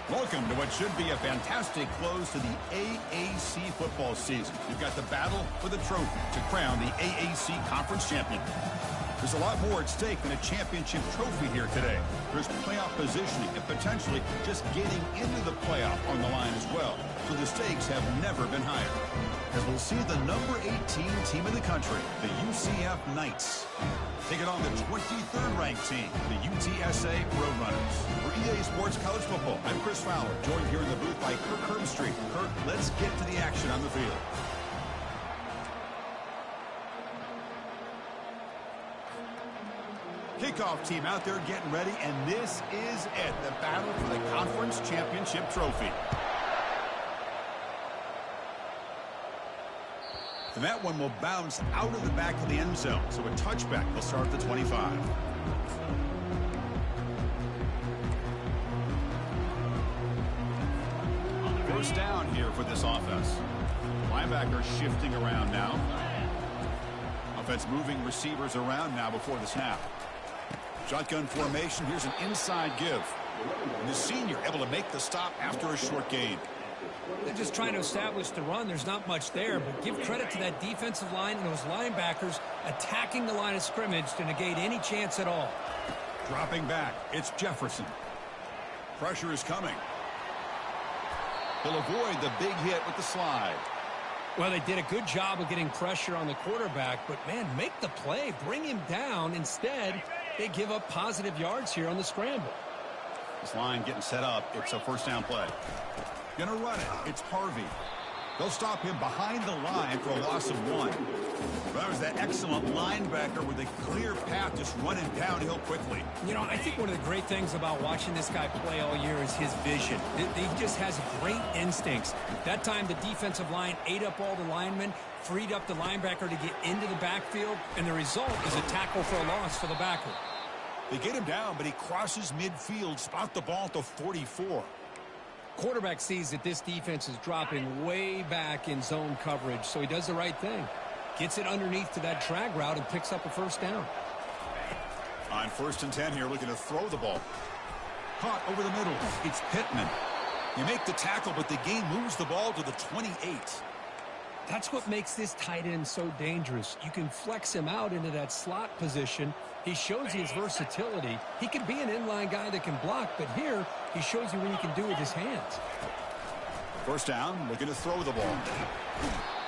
Welcome to what should be a fantastic close to the AAC football season. You've got the battle for the trophy to crown the AAC Conference Champion. There's a lot more at stake than a championship trophy here today. There's playoff positioning and potentially just getting into the playoff on the line as well. So the stakes have never been higher. As we'll see the number 18 team in the country, the UCF Knights, taking on the 23rd ranked team, the UTSA Roadrunners. For EA Sports College Football, I'm Chris Fowler, joined here in the booth by Kirk Herbstreit. Kirk, let's get to the action on the field. Kickoff team out there getting ready, and this is it, the battle for the conference championship trophy. And that one will bounce out of the back of the end zone, so a touchback will start at the 25. On the first down here for this offense. Linebacker shifting around now. Offense moving receivers around now before the snap. Shotgun formation. Here's an inside give. And the senior able to make the stop after a short gain. They're just trying to establish the run. There's not much there, but give credit to that defensive line and those linebackers attacking the line of scrimmage to negate any chance at all. Dropping back, it's Jefferson. Pressure is coming. He'll avoid the big hit with the slide. Well, they did a good job of getting pressure on the quarterback, but, man, make the play. Bring him down. Instead, they give up positive yards here on the scramble. This line getting set up. It's a first down play. Gonna run it. It's Harvey. They'll stop him behind the line for a loss of 1. That was that excellent linebacker with a clear path just running downhill quickly. You know, I think one of the great things about watching this guy play all year is his vision. He just has great instincts. That time the defensive line ate up all the linemen, freed up the linebacker to get into the backfield, and the result is a tackle for a loss for the backer. They get him down, but he crosses midfield, spot the ball at the 44. Quarterback sees that this defense is dropping way back in zone coverage, so he does the right thing. Gets it underneath to that drag route and picks up a first down. On 1st and 10 here, looking to throw the ball. Caught over the middle. It's Pittman. You make the tackle, but the gain moves the ball to the 28. That's what makes this tight end so dangerous. You can flex him out into that slot position. He shows you his versatility. He can be an inline guy that can block, but here he shows you what he can do with his hands. First down, looking to throw the ball.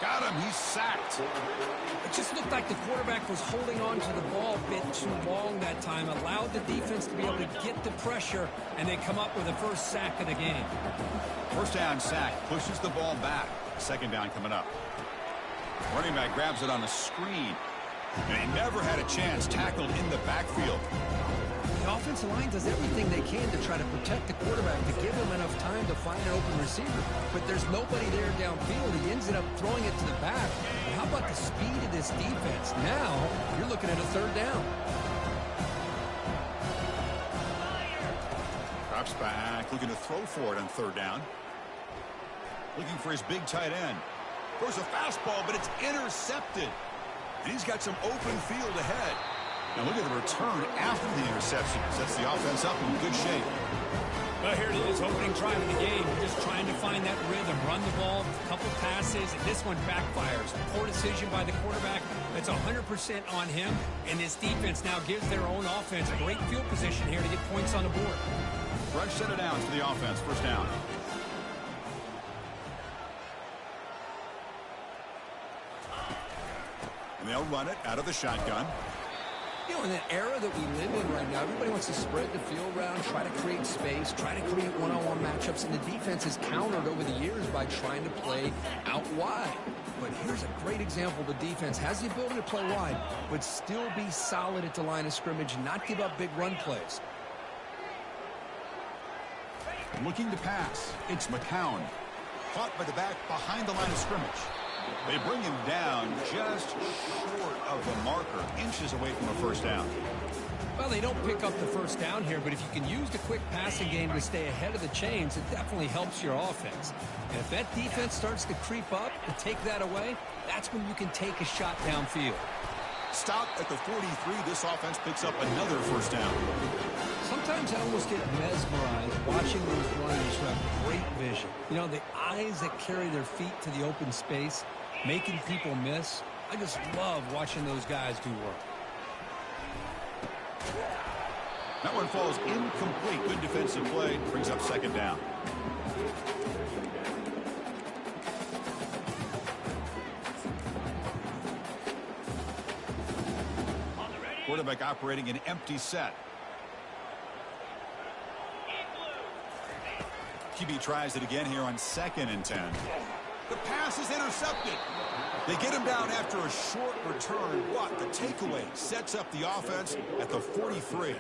Got him. He's sacked. It just looked like the quarterback was holding on to the ball a bit too long that time, allowed the defense to be able to get the pressure, and they come up with the first sack of the game. First down sack, pushes the ball back. Second down coming up. Running back grabs it on a screen. And he never had a chance tackled in the backfield. The offensive line does everything they can to try to protect the quarterback to give him enough time to find an open receiver. But there's nobody there downfield. He ends up throwing it to the back. But how about the speed of this defense? Now you're looking at a third down. Drops back, looking to throw for it on third down. Looking for his big tight end. Throws a fastball, but it's intercepted. And he's got some open field ahead. Now look at the return after the interception. Sets the offense up in good shape. Well, here it is, opening drive of the game. Just trying to find that rhythm, run the ball, a couple passes, and this one backfires. Poor decision by the quarterback. That's 100% on him, and this defense now gives their own offense great field position here to get points on the board. Fresh set of downs for the offense. First down. And they'll run it out of the shotgun. You know, in the era that we live in right now, everybody wants to spread the field around, try to create space, try to create one-on-one matchups, and the defense has countered over the years by trying to play out wide. But here's a great example. The defense has the ability to play wide, but still be solid at the line of scrimmage and not give up big run plays. Looking to pass. It's McCown. Caught by the back behind the line of scrimmage. They bring him down just short of the marker, inches away from a first down. Well, they don't pick up the first down here, but if you can use the quick passing game to stay ahead of the chains, it definitely helps your offense. And if that defense starts to creep up and take that away, that's when you can take a shot downfield. Stop at the 43. This offense picks up another first down. Sometimes I almost get mesmerized watching those runners who have great vision. You know, the eyes that carry their feet to the open space, making people miss. I just love watching those guys do work. That one falls incomplete. Good defensive play. Brings up second down. Quarterback operating an empty set. QB tries it again here on 2nd and 10. The pass is intercepted. They get him down after a short return. What? The takeaway sets up the offense at the 43.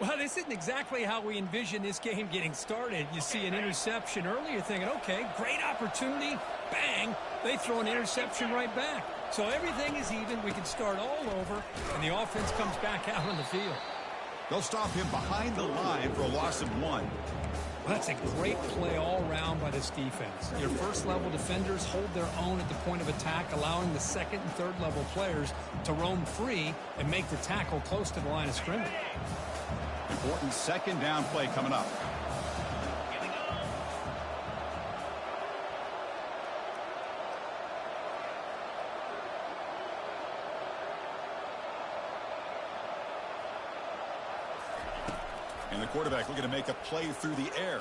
Well, this isn't exactly how we envision this game getting started. You see an interception early, you're thinking, okay, great opportunity. Bang, they throw an interception right back. So everything is even. We can start all over, and the offense comes back out on the field. They'll stop him behind the line for a loss of 1. Well, that's a great play all around by this defense. Your first-level defenders hold their own at the point of attack, allowing the second and third-level players to roam free and make the tackle close to the line of scrimmage. Important second down play coming up. And the quarterback looking to make a play through the air.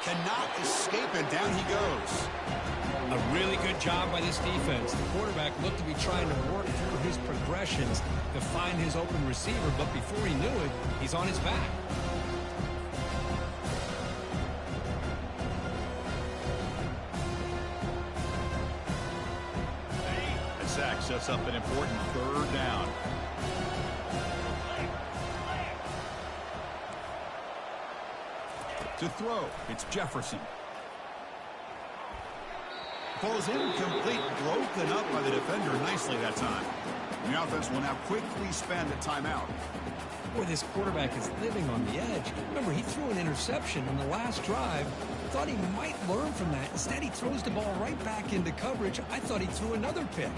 Cannot escape, and down he goes. A really good job by this defense. The quarterback looked to be trying to work through his progressions to find his open receiver, but before he knew it, he's on his back. The sack sets up an important third down. To throw, it's Jefferson. Falls incomplete, broken up by the defender nicely that time. The offense will now quickly spend a timeout. Boy, this quarterback is living on the edge. Remember, he threw an interception on the last drive. Thought he might learn from that. Instead, he throws the ball right back into coverage. I thought he threw another pick.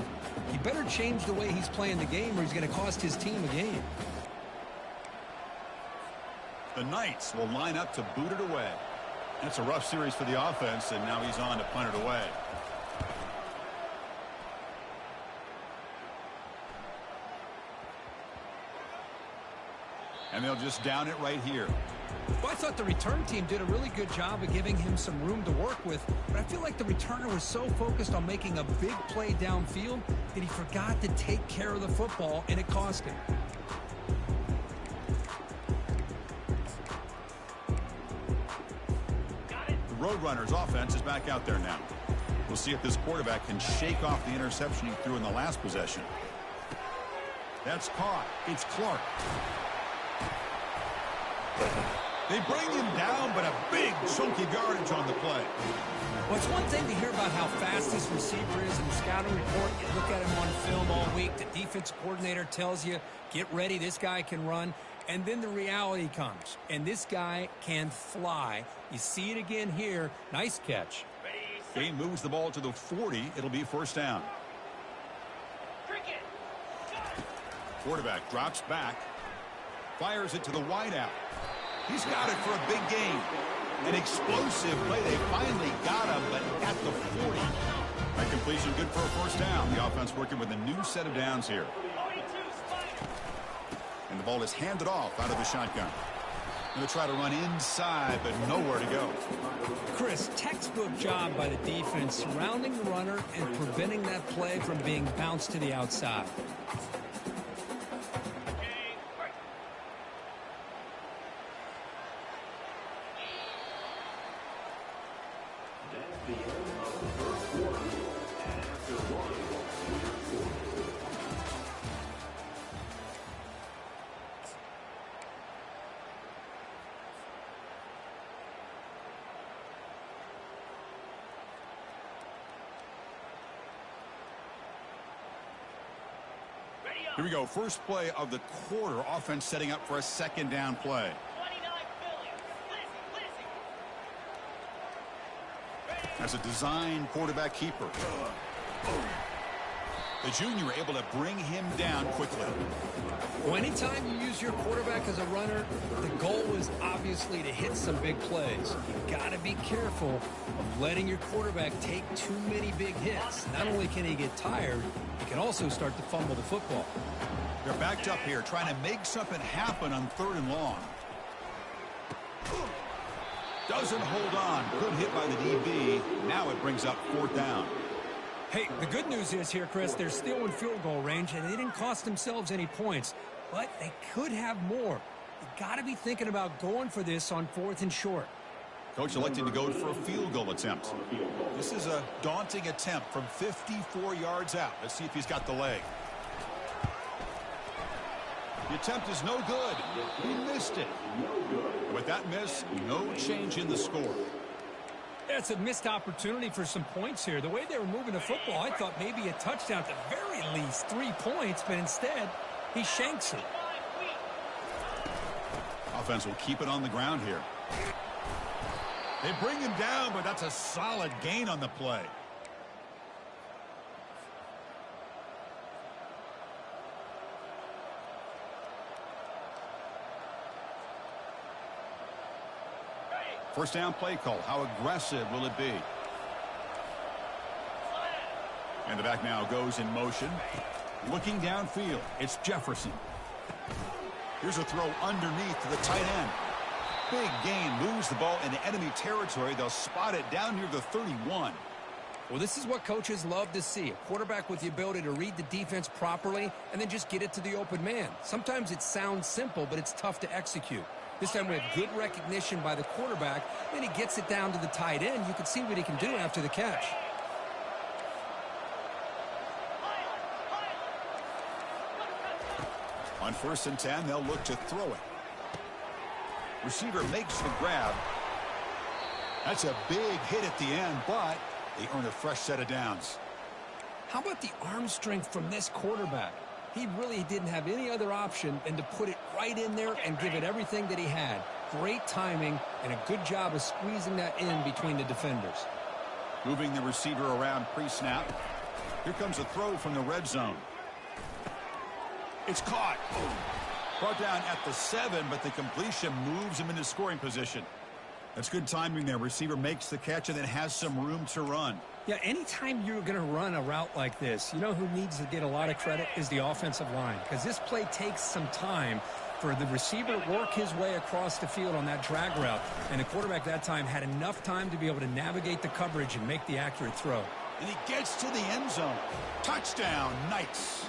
He better change the way he's playing the game or he's going to cost his team a game. The Knights will line up to boot it away. That's a rough series for the offense, and now he's on to punt it away. And they'll just down it right here. Well, I thought the return team did a really good job of giving him some room to work with, but I feel like the returner was so focused on making a big play downfield that he forgot to take care of the football, and it cost him. Roadrunners offense is back out there now. We'll see if this quarterback can shake off the interception he threw in the last possession. That's caught. It's Clark. They bring him down, but a big chunky yardage on the play. Well, it's one thing to hear about how fast this receiver is in the scouting report. You look at him on film all week. The defense coordinator tells you, get ready, this guy can run. And then the reality comes, and this guy can fly. You see it again here. Nice catch. He moves the ball to the 40. It'll be first down. Quarterback drops back. Fires it to the wideout. He's got it for a big gain. An explosive play. They finally got him, but at the 40. That completion good for a first down. The offense working with a new set of downs here. And the ball is handed off out of the shotgun. Going to try to run inside, but nowhere to go. Chris, textbook job by the defense surrounding the runner and preventing that play from being bounced to the outside. Here we go. First play of the quarter. Offense setting up for a second down play. As a design quarterback keeper. The junior able to bring him down quickly. Well, anytime you use your quarterback as a runner, the goal is obviously to hit some big plays. You've got to be careful of letting your quarterback take too many big hits. Not only can he get tired, he can also start to fumble the football. They're backed up here, trying to make something happen on 3rd and long. Doesn't hold on. Good hit by the DB. Now it brings up 4th down. Hey, the good news is here, Chris, they're still in field goal range, and they didn't cost themselves any points, but they could have more. You got to be thinking about going for this on 4th and short. Coach elected to go for a field goal attempt. This is a daunting attempt from 54 yards out. Let's see if he's got the leg. The attempt is no good. He missed it. With that miss, no change in the score. It's a missed opportunity for some points here. The way they were moving the football, I thought maybe a touchdown, at the very least 3 points, but instead, he shanks it. Offense will keep it on the ground here. They bring him down, but that's a solid gain on the play. First down play call. How aggressive will it be? And the back now goes in motion. Looking downfield. It's Jefferson. Here's a throw underneath to the tight end. Big gain. Moves the ball into enemy territory. They'll spot it down near the 31. Well, this is what coaches love to see. A quarterback with the ability to read the defense properly and then just get it to the open man. Sometimes it sounds simple, but it's tough to execute. This time we have good recognition by the quarterback. Then he gets it down to the tight end. You can see what he can do after the catch. On 1st and 10, they'll look to throw it. Receiver makes the grab. That's a big hit at the end, but they earn a fresh set of downs. How about the arm strength from this quarterback? He really didn't have any other option than to put it right in there and give it everything that he had. Great timing and a good job of squeezing that in between the defenders. Moving the receiver around pre-snap. Here comes a throw from the red zone. It's caught. Brought down at the 7, but the completion moves him into scoring position. That's good timing there. Receiver makes the catch and then has some room to run. Yeah, anytime you're going to run a route like this, you know who needs to get a lot of credit is the offensive line, because this play takes some time for the receiver to work his way across the field on that drag route, and the quarterback that time had enough time to be able to navigate the coverage and make the accurate throw. And he gets to the end zone. Touchdown, Knights.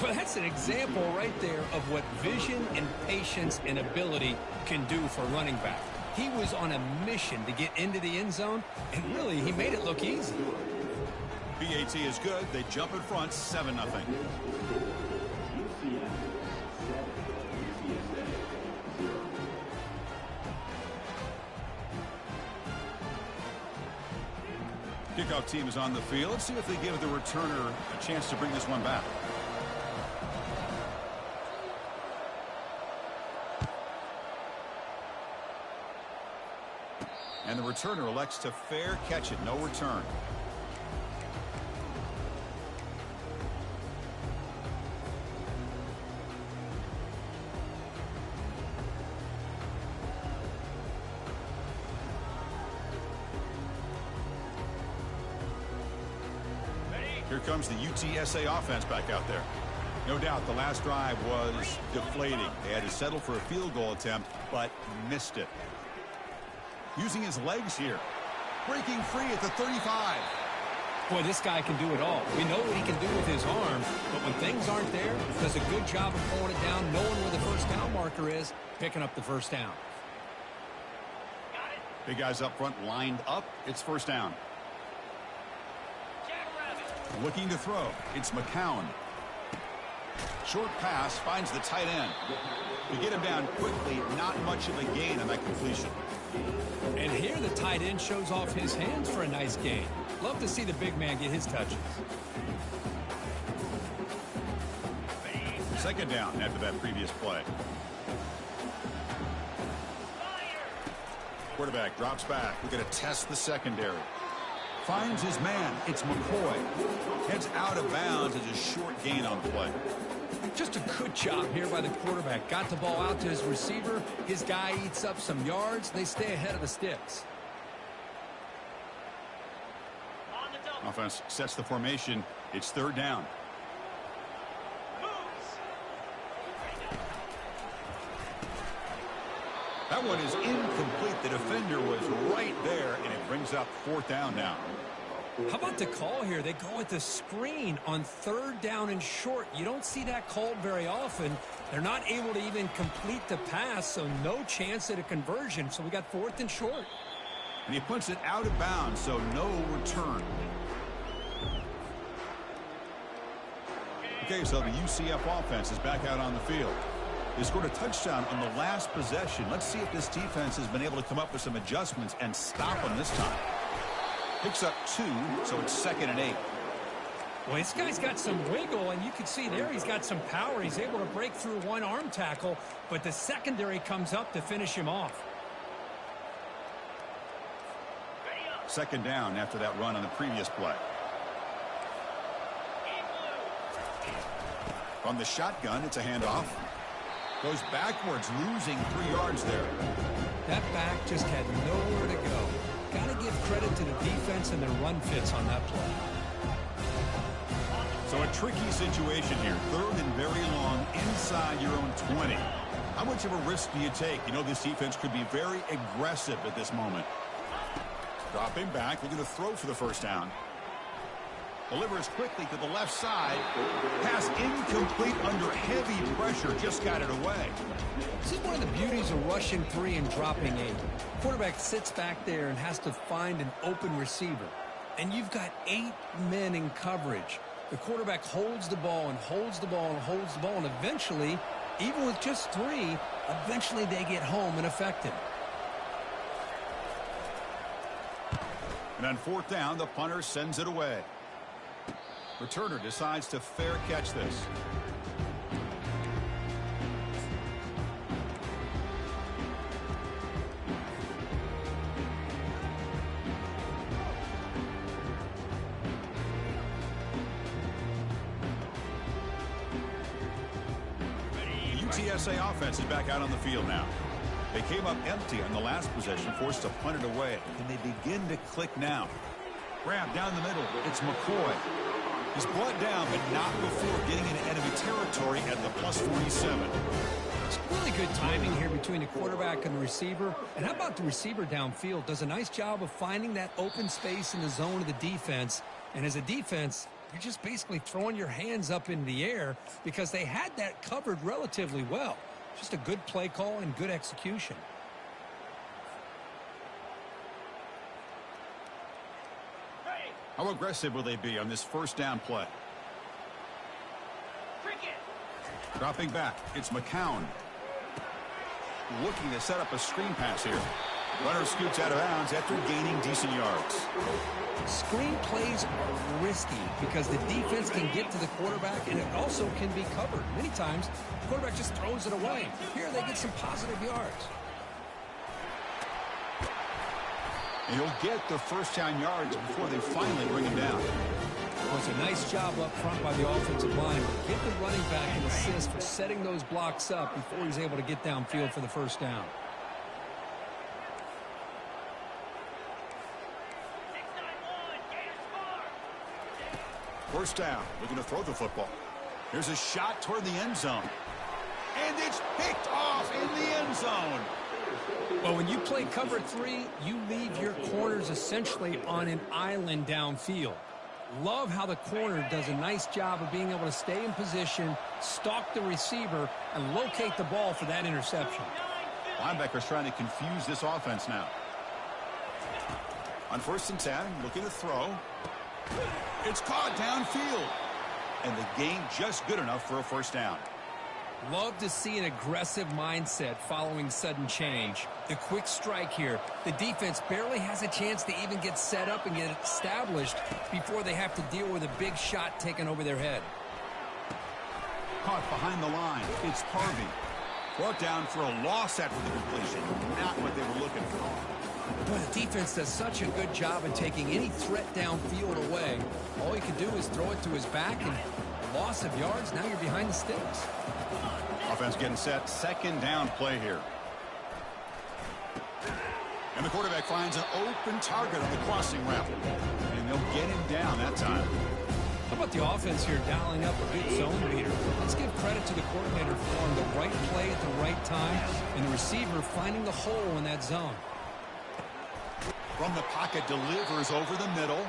Well, that's an example right there of what vision and patience and ability can do for a running back. He was on a mission to get into the end zone, and really, he made it look easy. BAT is good. They jump in front, 7-0. Kickoff team is on the field. Let's see if they give the returner a chance to bring this one back. And the returner elects to fair catch it. No return. Here comes the UTSA offense back out there. No doubt the last drive was deflating. They had to settle for a field goal attempt, but missed it. Using his legs here. Breaking free at the 35. Boy, this guy can do it all. We know what he can do with his arm, but when things aren't there, does a good job of pulling it down, knowing where the first down marker is, picking up the first down. Big guys up front lined up. It's first down. Looking to throw. It's McCown. Short pass finds the tight end. To get him down quickly, not much of a gain on that completion. And here the tight end shows off his hands for a nice gain. Love to see the big man get his touches. Second down after that previous play. Quarterback drops back. We're going to test the secondary. Finds his man. It's McCoy. Heads out of bounds as a short gain on the play. Just a good job here by the quarterback. Got the ball out to his receiver. His guy eats up some yards. They stay ahead of the sticks. Offense sets the formation. It's third down. That one is incomplete. The defender was right there, and it brings up fourth down now. How about the call here? They go with the screen on third down and short. You don't see that called very often. They're not able to even complete the pass, so no chance at a conversion. So we got fourth and short. And he puts it out of bounds, so no return. Okay, so the UCF offense is back out on the field. They scored a touchdown on the last possession. Let's see if this defense has been able to come up with some adjustments and stop them this time. Picks up 2, so it's 2nd and 8. Well, this guy's got some wiggle, and you can see there he's got some power. He's able to break through one arm tackle, but the secondary comes up to finish him off. Second down after that run on the previous play. From the shotgun, it's a handoff. Goes backwards, losing 3 yards there. That back just had nowhere to go. Got to give credit to the defense and their run fits on that play. So a tricky situation here. Third and very long inside your own 20. How much of a risk do you take? You know this defense could be very aggressive at this moment. Dropping back, looking to throw for the first down. Delivers quickly to the left side. Pass incomplete under heavy pressure. Just got it away. This is one of the beauties of rushing 3 and dropping 8. Quarterback sits back there and has to find an open receiver. And you've got 8 men in coverage. The quarterback holds the ball and holds the ball and holds the ball. And eventually, even with just 3, eventually they get home and affect him. And on fourth down, the punter sends it away. Returner decides to fair catch this. The UTSA offense is back out on the field now. They came up empty on the last possession, forced to punt it away. And they begin to click now. Grab down the middle. It's McCoy. He's brought down, but not before getting into enemy territory at the +47. It's really good timing here between the quarterback and the receiver. And how about the receiver downfield? Does a nice job of finding that open space in the zone of the defense. And as a defense, you're just basically throwing your hands up in the air because they had that covered relatively well. Just a good play call and good execution. How aggressive will they be on this first down play? Dropping back, it's McCown. Looking to set up a screen pass here. Runner scoots out of bounds after gaining decent yards. Screen plays are risky because the defense can get to the quarterback and it also can be covered. Many times, the quarterback just throws it away. Here they get some positive yards. And he'll get the first down yards before they finally bring him down. Well, it's a nice job up front by the offensive line. Give the running back an assist for setting those blocks up before he's able to get downfield for the first down. First down, looking to throw the football. Here's a shot toward the end zone. And it's picked off in the end zone. Well, when you play cover 3, you leave your corners essentially on an island downfield. Love how the corner does a nice job of being able to stay in position, stalk the receiver, and locate the ball for that interception. Linebackers trying to confuse this offense now. On 1st and 10, looking to throw. It's caught downfield. And the gain just good enough for a first down. Love to see an aggressive mindset following sudden change. The quick strike here. The defense barely has a chance to even get set up and get established before they have to deal with a big shot taken over their head. Caught behind the line. It's Harvey. Brought down for a loss after the completion. Not what they were looking for. But the defense does such a good job of taking any threat downfield away. All you can do is throw it to his back, and loss of yards, now you're behind the sticks. Offense getting set. 2nd down play here. And the quarterback finds an open target on the crossing route. And they'll get him down that time. How about the offense here dialing up a good zone reader? Let's give credit to the coordinator for on the right play at the right time, and the receiver finding the hole in that zone. From the pocket, delivers over the middle.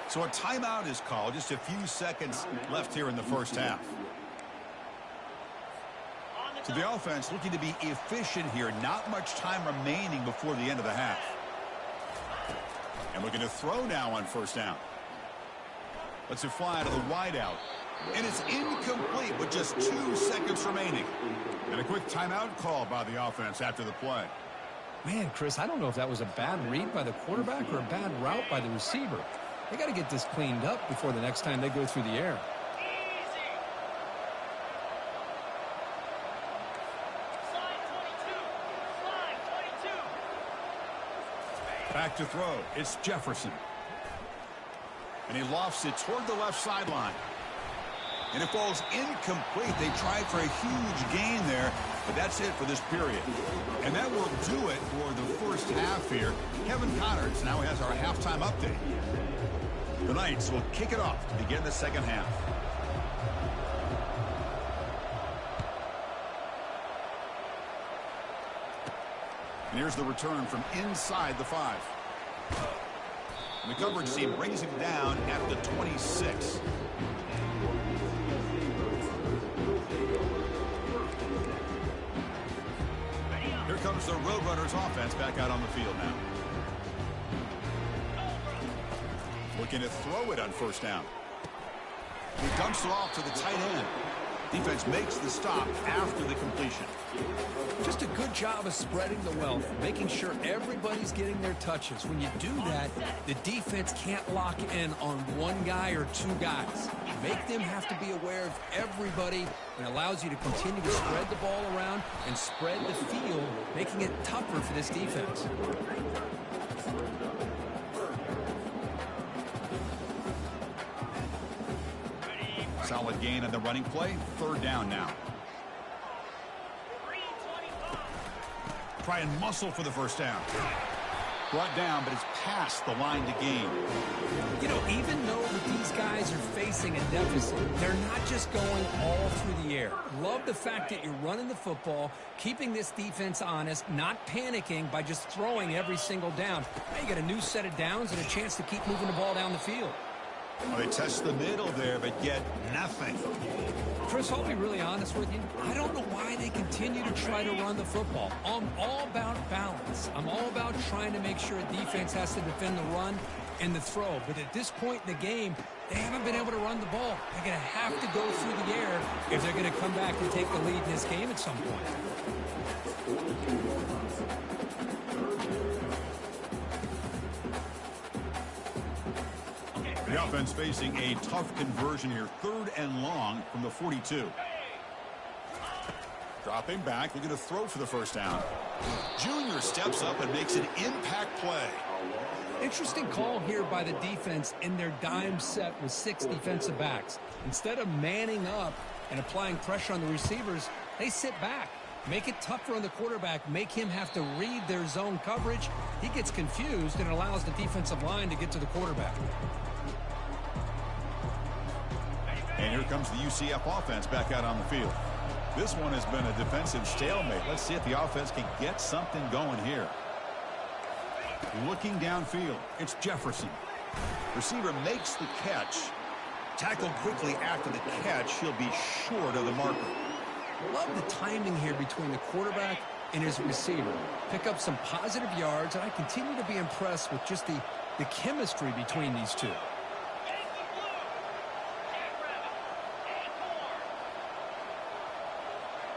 So a timeout is called. Just a few seconds left here in the first half. So the offense looking to be efficient here. Not much time remaining before the end of the half. And looking to throw now on 1st down. Lets it fly to the wideout. And it's incomplete with just 2 seconds remaining. And a quick timeout call by the offense after the play. Man, Chris, I don't know if that was a bad read by the quarterback or a bad route by the receiver. They got to get this cleaned up before the next time they go through the air. Back to throw. It's Jefferson. And he lofts it toward the left sideline. And it falls incomplete. They tried for a huge gain there, but that's it for this period. And that will do it for the first half here. Kevin Connors now has our halftime update. The Knights will kick it off to begin the second half. And here's the return from inside the 5. And the coverage team brings him down at the 26. Here comes the Roadrunners offense back out on the field now. Looking to throw it on 1st down. He dumps it off to the tight end. Defense makes the stop after the completion. Just a good job of spreading the wealth, making sure everybody's getting their touches. When you do that, the defense can't lock in on one guy or 2 guys. Make them have to be aware of everybody, and allows you to continue to spread the ball around and spread the field, making it tougher for this defense. Solid gain on the running play. 3rd down now. Try and muscle for the first down. Brought down, but it's past the line to gain. You know, even though that these guys are facing a deficit, they're not just going all through the air. Love the fact that you're running the football, keeping this defense honest, not panicking by just throwing every single down. Now you got a new set of downs and a chance to keep moving the ball down the field. Well, they test the middle there, but get nothing. Chris, I'll be really honest with you. I don't know why they continue to try to run the football. I'm all about balance. I'm all about trying to make sure a defense has to defend the run and the throw. But at this point in the game, they haven't been able to run the ball. They're going to have to go through the air if they're going to come back and take the lead in this game at some point. The offense facing a tough conversion here. 3rd and long from the 42. Dropping back, looking to throw for the first down. Junior steps up and makes an impact play. Interesting call here by the defense in their dime set with 6 defensive backs. Instead of manning up and applying pressure on the receivers, they sit back. Make it tougher on the quarterback. Make him have to read their zone coverage. He gets confused and allows the defensive line to get to the quarterback. And here comes the UCF offense back out on the field. This one has been a defensive stalemate. Let's see if the offense can get something going here. Looking downfield, it's Jefferson. Receiver makes the catch. Tackled quickly after the catch. He'll be short of the marker. Love the timing here between the quarterback and his receiver. Pick up some positive yards, and I continue to be impressed with just the chemistry between these two.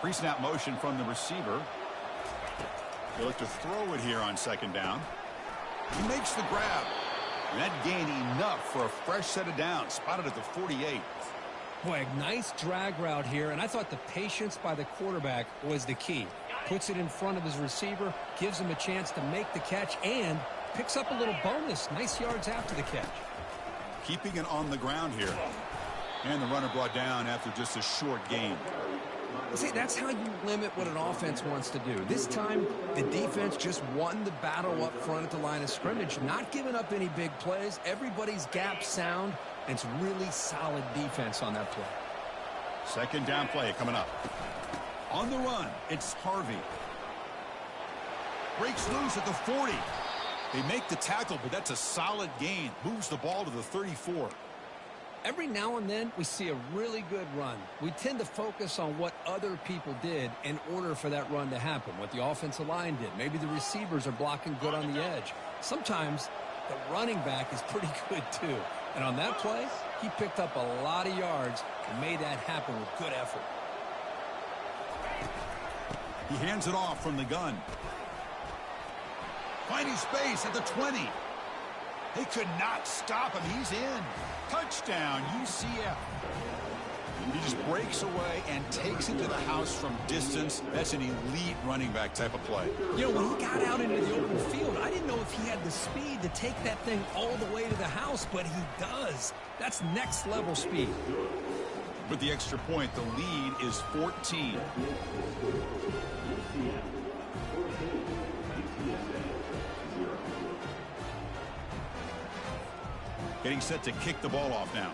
Pre-snap motion from the receiver. He'll look to throw it here on second down. He makes the grab. And that gained enough for a fresh set of downs. Spotted at the 48. Boy, a nice drag route here, and I thought the patience by the quarterback was the key. Puts it in front of his receiver, gives him a chance to make the catch, and picks up a little bonus. Nice yards after the catch. Keeping it on the ground here. And the runner brought down after just a short gain. See, that's how you limit what an offense wants to do. This time, the defense just won the battle up front at the line of scrimmage, not giving up any big plays. Everybody's gap sound, and it's really solid defense on that play. Second down play coming up. On the run, it's Harvey. Breaks loose at the 40. They make the tackle, but that's a solid gain. Moves the ball to the 34. Every now and then, we see a really good run. We tend to focus on what other people did in order for that run to happen, what the offensive line did. Maybe the receivers are blocking good on the edge. Sometimes the running back is pretty good, too. And on that play, he picked up a lot of yards and made that happen with good effort. He hands it off from the gun. Finding space at the 20. They could not stop him. He's in. Touchdown, UCF. He just breaks away and takes it to the house from distance. That's an elite running back type of play. You know, when he got out into the open field, I didn't know if he had the speed to take that thing all the way to the house, but he does. That's next level speed. With the extra point, the lead is 14. Getting set to kick the ball off now.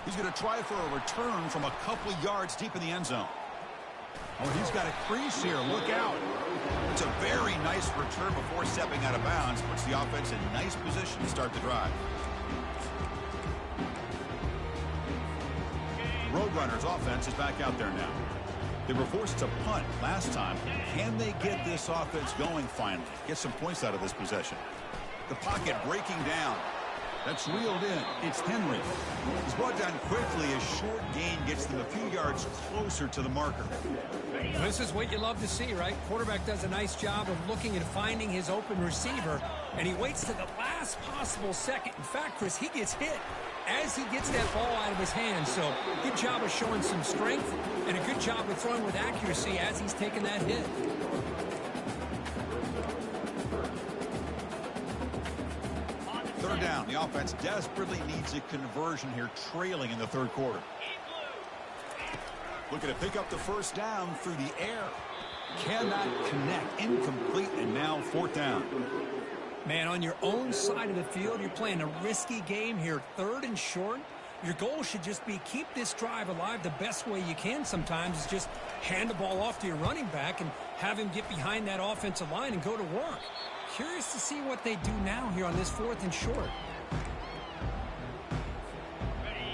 He's going to try for a return from a couple yards deep in the end zone. Oh, he's got a crease here. Look out. It's a very nice return before stepping out of bounds. Puts the offense in nice position to start the drive. Roadrunners offense is back out there now. They were forced to punt last time. Can they get this offense going finally? Get some points out of this possession. The pocket breaking down. That's reeled in. It's Henry. He's brought down quickly. A short gain gets them a few yards closer to the marker. This is what you love to see, right? Quarterback does a nice job of looking and finding his open receiver, and he waits to the last possible second. In fact, Chris, he gets hit as he gets that ball out of his hands. So good job of showing some strength and a good job of throwing with accuracy as he's taking that hit. Third down. The offense desperately needs a conversion here, trailing in the third quarter. Looking to pick up the first down through the air. Cannot connect. Incomplete, and now fourth down. Man, on your own side of the field, you're playing a risky game here. Third and short. Your goal should just be keep this drive alive the best way you can sometimes is just hand the ball off to your running back and have him get behind that offensive line and go to work. Curious to see what they do now here on this fourth and short.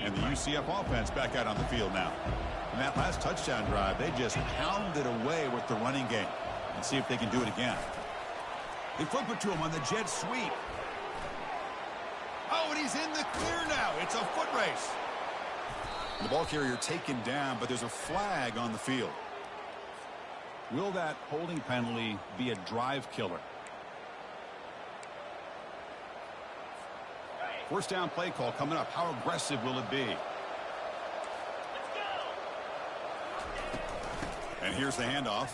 And the UCF offense back out on the field now. In that last touchdown drive, they just pounded away with the running game. And see if they can do it again. They flip it to him on the jet sweep. Oh, and he's in the clear now. It's a foot race. The ball carrier taken down, but there's a flag on the field. Will that holding penalty be a drive killer? First down play call coming up. How aggressive will it be? And here's the handoff.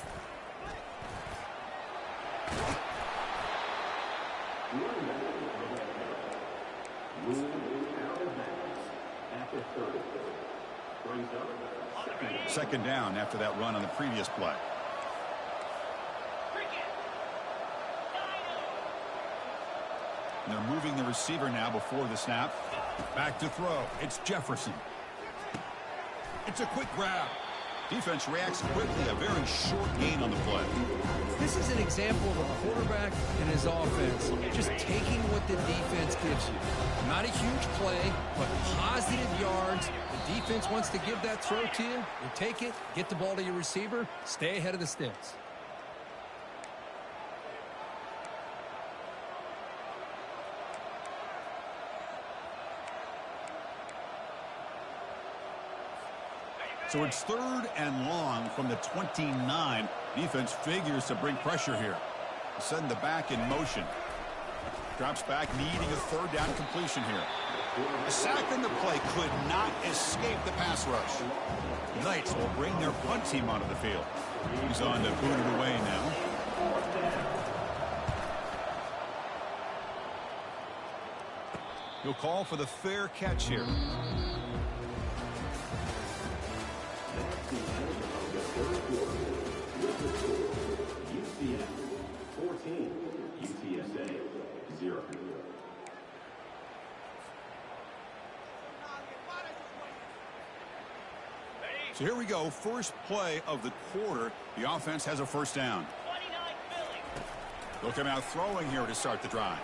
Second down after that run on the previous play. And they're moving the receiver now before the snap. Back to throw. It's Jefferson. It's a quick grab. Defense reacts quickly. A very short gain on the play. This is an example of a quarterback and his offense just taking what the defense gives you. Not a huge play, but positive yards. The defense wants to give that throw to you. You take it, get the ball to your receiver, stay ahead of the sticks. So it's 3rd and long from the 29. Defense figures to bring pressure here. Send the back in motion. Drops back, needing a 3rd down completion here. A sack in the play could not escape the pass rush. Knights will bring their punt team onto the field. He's on to boot it away now. He'll call for the fair catch here. UCF 14, UTSA 0. So here we go. First play of the quarter. The offense has a 1st down. They'll come out throwing here to start the drive.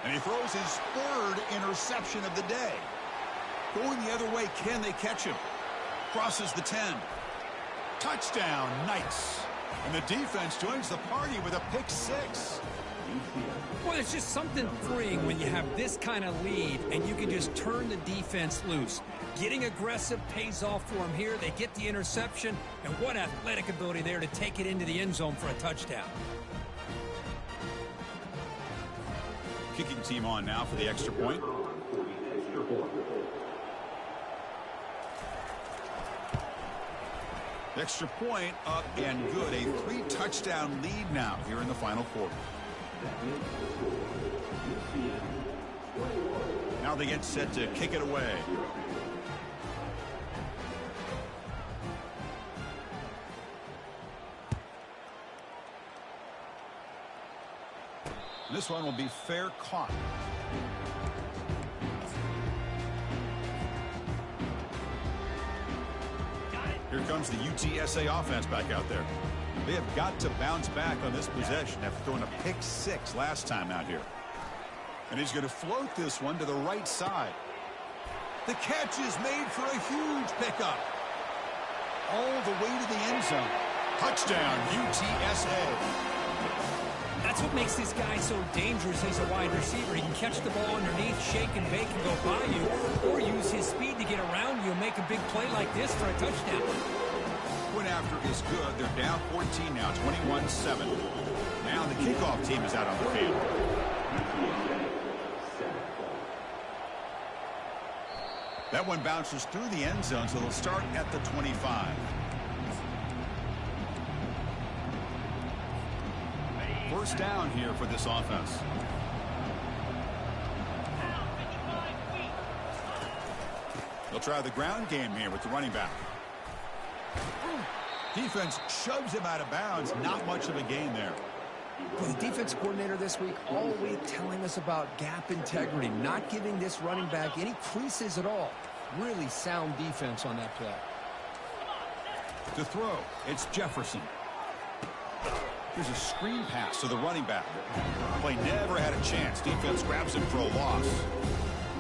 And he throws his 3rd interception of the day. Going the other way, can they catch him? Crosses the 10. Touchdown, Knights. And the defense joins the party with a pick 6. Well, there's just something freeing when you have this kind of lead and you can just turn the defense loose. Getting aggressive pays off for them here. They get the interception, and what athletic ability there to take it into the end zone for a touchdown. Kicking team on now for the extra point. Extra point up and good. A 3-touchdown lead now here in the final quarter. Now they get set to kick it away. This one will be fair caught. Here comes the UTSA offense back out there. They have got to bounce back on this possession after throwing a pick 6 last time out here. And he's going to float this one to the right side. The catch is made for a huge pickup. All the way to the end zone. Touchdown, UTSA. That's what makes this guy so dangerous as a wide receiver. He can catch the ball underneath, shake and bake and go by you, or use his speed to get around you and make a big play like this for a touchdown. Point after is good. They're down 14 now, 21-7. Now the kickoff team is out on the field. That one bounces through the end zone, so they'll start at the 25. First down here for this offense. They'll try the ground game here with the running back. Defense shoves him out of bounds. Not much of a gain there. Well, the defense coordinator this week all week telling us about gap integrity, not giving this running back any creases at all. Really sound defense on that play. To throw, it's Jefferson. Here's a screen pass to the running back. Play never had a chance. Defense grabs him for a loss.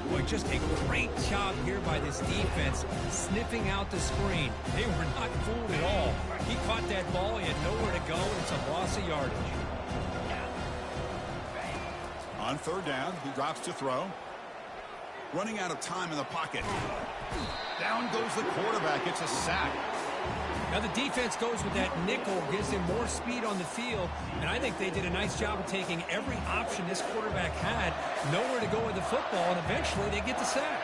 Boy, just a great job here by this defense, sniffing out the screen. They were not fooled at all. He caught that ball, he had nowhere to go, and it's a loss of yardage. On 3rd down, he drops to throw. Running out of time in the pocket. Down goes the quarterback. It's a sack. Now the defense goes with that nickel, gives him more speed on the field, and I think they did a nice job of taking every option this quarterback had, nowhere to go with the football, and eventually they get the sack.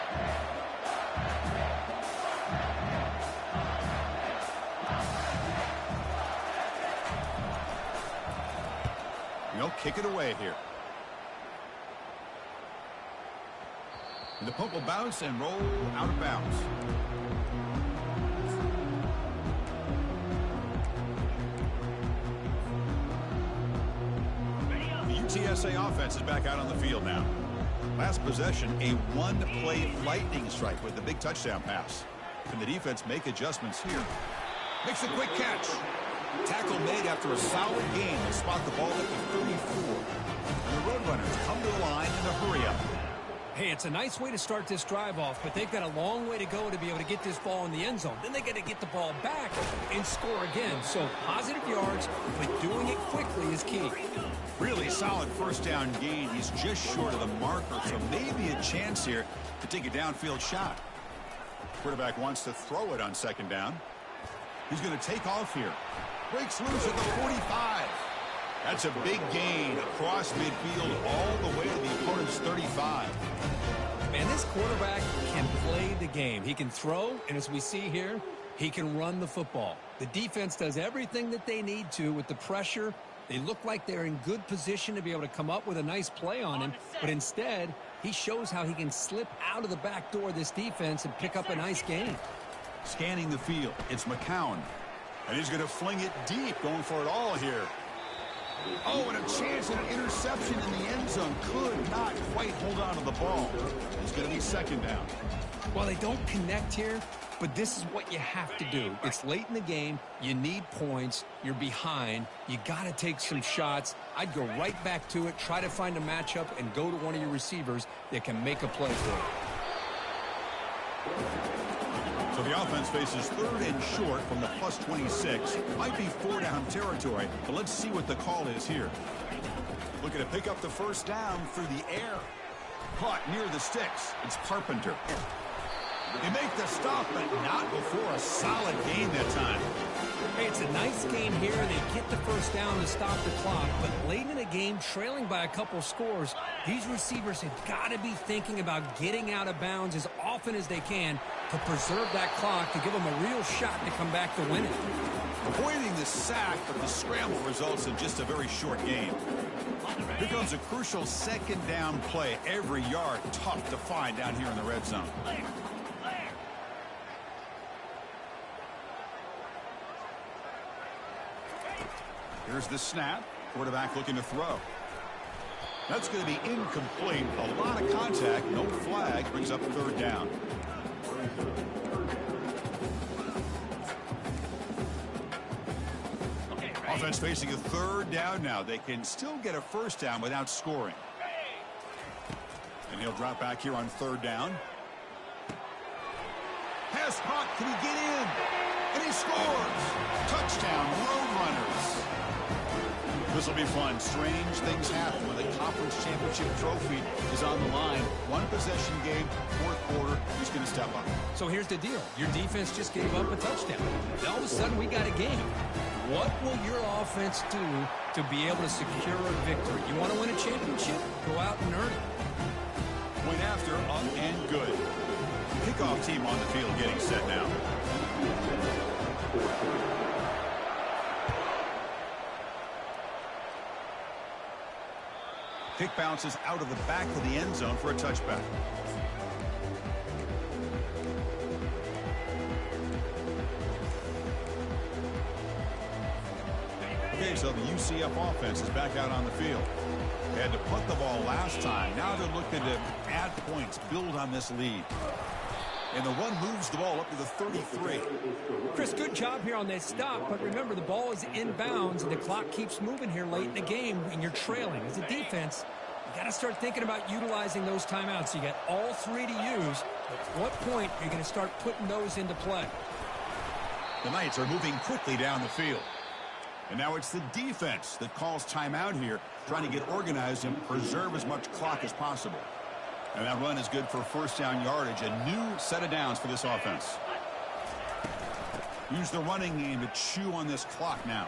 They'll kick it away here. And the punt will bounce and roll out of bounds. The UTSA offense is back out on the field now. Last possession, a one-play lightning strike with the big touchdown pass. Can the defense make adjustments here? Makes a quick catch. Tackle made after a solid gain to spot the ball at the 34. And the Roadrunners come to the line in a hurry-up. Hey, it's a nice way to start this drive off, but they've got a long way to go to be able to get this ball in the end zone. Then they got to get the ball back and score again. So positive yards, but doing it quickly is key. Really solid first down gain. He's just short of the marker, so maybe a chance here to take a downfield shot. Quarterback wants to throw it on second down. He's going to take off here. Breaks loose at the 45. That's a big gain across midfield all the way to the opponent's 35. Man, this quarterback can play the game. He can throw, and as we see here, he can run the football. The defense does everything that they need to with the pressure. They look like they're in good position to be able to come up with a nice play on him, but instead, he shows how he can slip out of the back door of this defense and pick up a nice gain. Scanning the field, it's McCown. And he's going to fling it deep, going for it all here. Oh, and a chance at an interception in the end zone. Could not quite hold on to the ball. It's going to be second down. Well, they don't connect here, but this is what you have to do. It's late in the game. You need points. You're behind. You got to take some shots. I'd go right back to it, try to find a matchup, and go to one of your receivers that can make a play for you. So the offense faces third and short from the plus 26. Might be four-down territory, but let's see what the call is here. Looking to pick up the first down through the air. Caught near the sticks. It's Carpenter. They make the stop, but not before a solid gain that time. Hey, it's a nice game here. They get the first down to stop the clock, but late in the game, trailing by a couple scores, these receivers have got to be thinking about getting out of bounds as often as they can to preserve that clock, to give them a real shot to come back to win it. Avoiding the sack, but the scramble results in just a very short game. Here comes a crucial second down play. Every yard tough to find down here in the red zone. Here's the snap. Quarterback looking to throw. That's going to be incomplete. A lot of contact. No flag. Brings up third down. Offense facing a third down now. They can still get a first down without scoring. And he'll drop back here on third down. Pass caught. Can he get in? And he scores. Touchdown, Roadrunners. This will be fun. Strange things happen when the conference championship trophy is on the line. One possession game, fourth quarter. Who's going to step up? So here's the deal. Your defense just gave up a touchdown. And all of a sudden, we got a game. What will your offense do to be able to secure a victory? You want to win a championship? Go out and earn it. Point after, up and good. Kickoff team on the field getting set now. Kick bounces out of the back of the end zone for a touchback. Okay, so the UCF offense is back out on the field. They had to punt the ball last time. Now they're looking to add points, build on this lead. And the run moves the ball up to the 33. Chris, good job here on that stop, but remember, the ball is inbounds, and the clock keeps moving here late in the game, and you're trailing. As a defense, you got to start thinking about utilizing those timeouts. You got all three to use. At what point are you going to start putting those into play? The Knights are moving quickly down the field. And now it's the defense that calls timeout here, trying to get organized and preserve as much clock as possible. And that run is good for first down yardage. A new set of downs for this offense. Use the running game to chew on this clock now.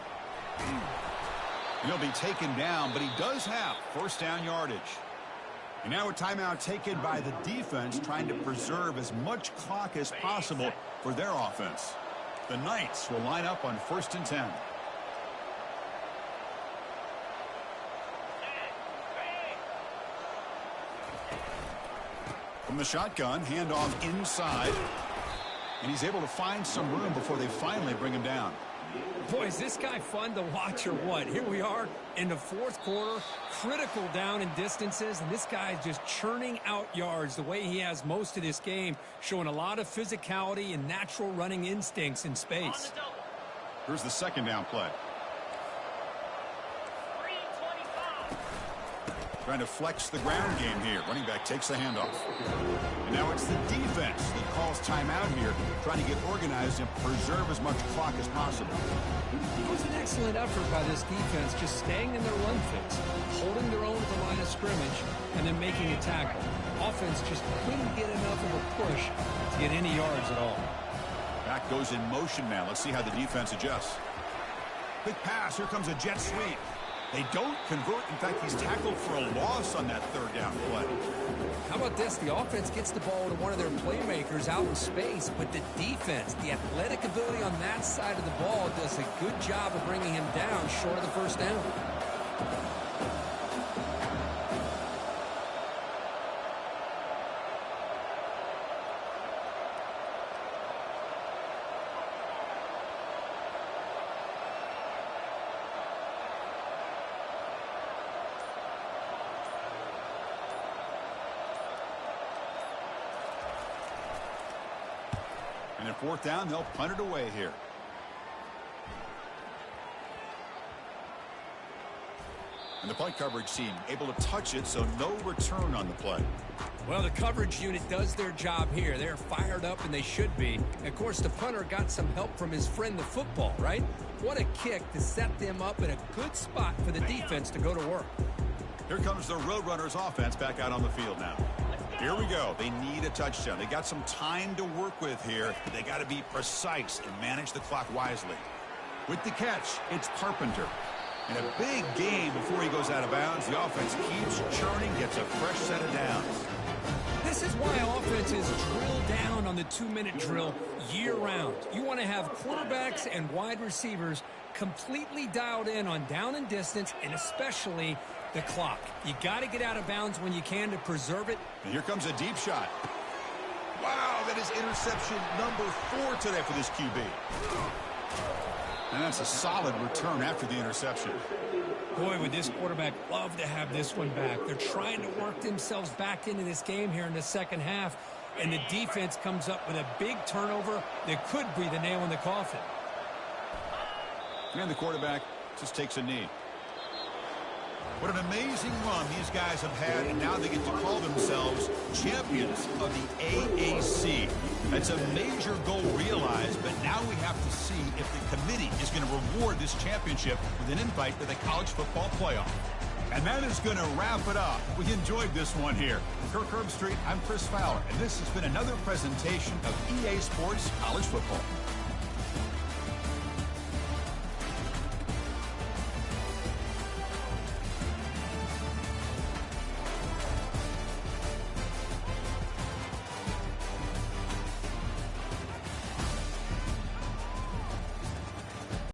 And he'll be taken down, but he does have first down yardage. And now a timeout taken by the defense, trying to preserve as much clock as possible for their offense. The Knights will line up on 1st and 10. From the shotgun, handoff inside. And he's able to find some room before they finally bring him down. Boy, is this guy fun to watch or what? Here we are in the fourth quarter, critical down in distances, and this guy is just churning out yards the way he has most of this game, showing a lot of physicality and natural running instincts in space. Here's the second down play. Trying to flex the ground game here. Running back takes the handoff. And now it's the defense that calls timeout here, trying to get organized and preserve as much clock as possible. It was an excellent effort by this defense, just staying in their run fits, holding their own at the line of scrimmage, and then making a tackle. Offense just couldn't get enough of a push to get any yards at all. Back goes in motion now. Let's see how the defense adjusts. Quick pass. Here comes a jet sweep. They don't convert. In fact, he's tackled for a loss on that third down play. How about this? The offense gets the ball to one of their playmakers out in space, but the defense, the athletic ability on that side of the ball, does a good job of bringing him down short of the first down. And at fourth down, they'll punt it away here. And the play coverage team able to touch it, so no return on the play. Well, the coverage unit does their job here. They're fired up, and they should be. Of course, the punter got some help from his friend, the football, right? What a kick to set them up in a good spot for the defense to go to work. Here comes the Roadrunners offense back out on the field now. Here we go. They need a touchdown. They got some time to work with here, but they got to be precise and manage the clock wisely. With the catch, it's Carpenter. And a big game before he goes out of bounds. The offense keeps churning, gets a fresh set of downs. This is why offenses drill down on the 2-minute drill year-round. You want to have quarterbacks and wide receivers completely dialed in on down and distance, and especially the clock. You got to get out of bounds when you can to preserve it. And here comes a deep shot. Wow, that is interception number 4 today for this QB. And that's a solid return after the interception. Boy, would this quarterback love to have this one back. They're trying to work themselves back into this game here in the second half, and the defense comes up with a big turnover that could be the nail in the coffin. And the quarterback just takes a knee. What an amazing run these guys have had, and now they get to call themselves champions of the AAC. That's a major goal realized, but now we have to see if the committee is going to reward this championship with an invite to the college football playoff. And that is going to wrap it up. We enjoyed this one here. From Kirk Herbstreit, I'm Chris Fowler, and this has been another presentation of EA Sports College Football.